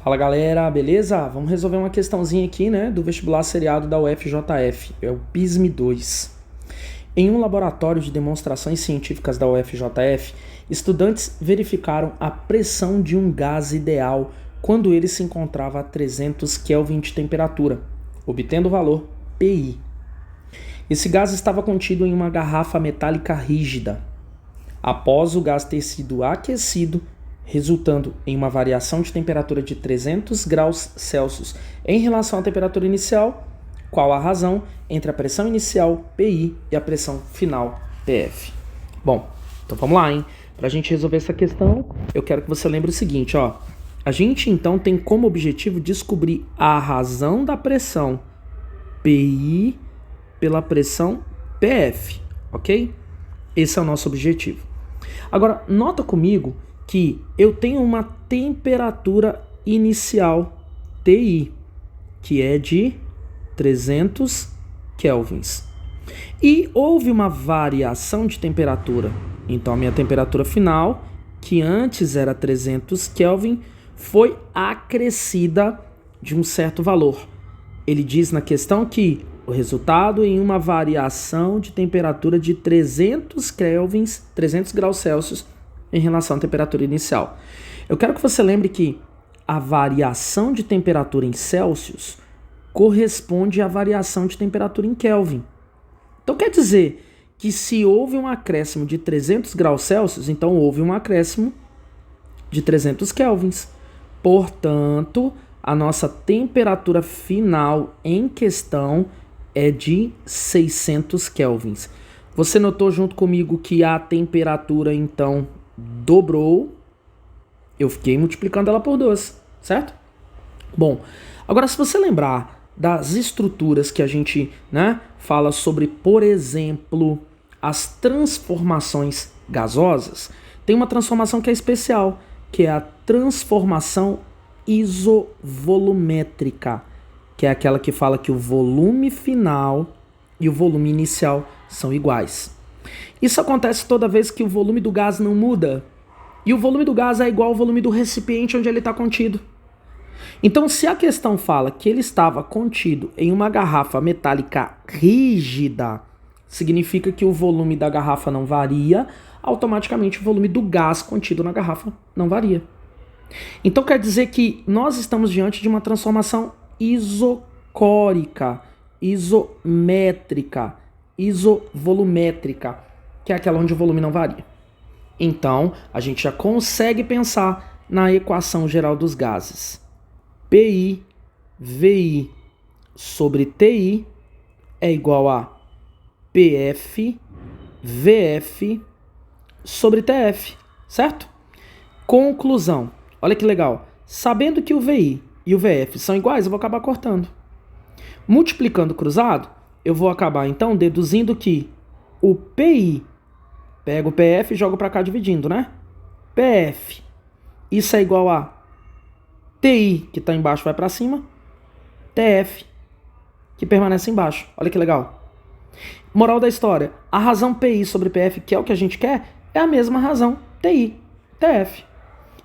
Fala galera, beleza? Vamos resolver uma questãozinha aqui, né, do vestibular seriado da UFJF, é o PISM 2. Em um laboratório de demonstrações científicas da UFJF, estudantes verificaram a pressão de um gás ideal quando ele se encontrava a 300 Kelvin de temperatura, obtendo o valor PI. Esse gás estava contido em uma garrafa metálica rígida. Após o gás ter sido aquecido, resultando em uma variação de temperatura de 300 graus Celsius em relação à temperatura inicial, qual a razão entre a pressão inicial, PI, e a pressão final, PF? Bom, então vamos lá, hein? Para a gente resolver essa questão, eu quero que você lembre o seguinte, ó. A gente, então, tem como objetivo descobrir a razão da pressão PI pela pressão PF, ok? Esse é o nosso objetivo. Agora, nota comigo que eu tenho uma temperatura inicial TI, que é de 300 kelvins. E houve uma variação de temperatura. Então, a minha temperatura final, que antes era 300 Kelvin, foi acrescida de um certo valor. Ele diz na questão que o resultado em uma variação de temperatura de 300 kelvins, 300 graus Celsius, em relação à temperatura inicial. Eu quero que você lembre que a variação de temperatura em Celsius corresponde à variação de temperatura em Kelvin. Então quer dizer que se houve um acréscimo de 300 graus Celsius, então houve um acréscimo de 300 kelvins. Portanto, a nossa temperatura final em questão é de 600 kelvins. Você notou junto comigo que a temperatura, então, dobrou? Eu fiquei multiplicando ela por 2, certo? Bom, agora se você lembrar das estruturas que a gente, né, fala sobre, por exemplo, as transformações gasosas, tem uma transformação que é especial, que é a transformação isovolumétrica, que é aquela que fala que o volume final e o volume inicial são iguais. Isso acontece toda vez que o volume do gás não muda. E o volume do gás é igual ao volume do recipiente onde ele está contido. Então, se a questão fala que ele estava contido em uma garrafa metálica rígida, significa que o volume da garrafa não varia, automaticamente o volume do gás contido na garrafa não varia. Então, quer dizer que nós estamos diante de uma transformação isocórica, isométrica, isovolumétrica, que é aquela onde o volume não varia. Então, a gente já consegue pensar na equação geral dos gases. PI, VI sobre TI é igual a PF, VF sobre TF, certo? Conclusão. Olha que legal. Sabendo que o VI e o VF são iguais, eu vou acabar cortando. Multiplicando cruzado, eu vou acabar, então, deduzindo que o PI, pego o PF e jogo para cá dividindo, né? PF, isso é igual a TI, que está embaixo, vai para cima, TF, que permanece embaixo. Olha que legal. Moral da história, a razão PI sobre PF, que é o que a gente quer, é a mesma razão TI, TF.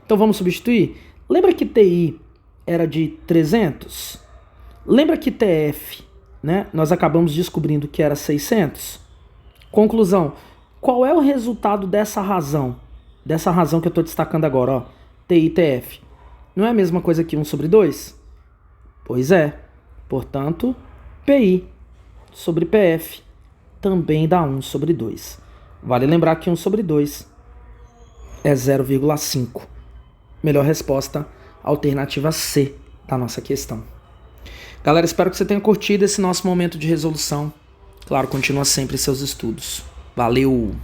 Então vamos substituir? Lembra que TI era de 300? Lembra que TF, né, nós acabamos descobrindo que era 600? Conclusão, qual é o resultado dessa razão? Dessa razão que eu estou destacando agora, ó, TI e TF. Não é a mesma coisa que 1 sobre 2? Pois é. Portanto, PI sobre PF também dá 1 sobre 2. Vale lembrar que 1 sobre 2 é 0,5. Melhor resposta, alternativa C da nossa questão. Galera, espero que você tenha curtido esse nosso momento de resolução. Claro, continua sempre seus estudos. Valeu!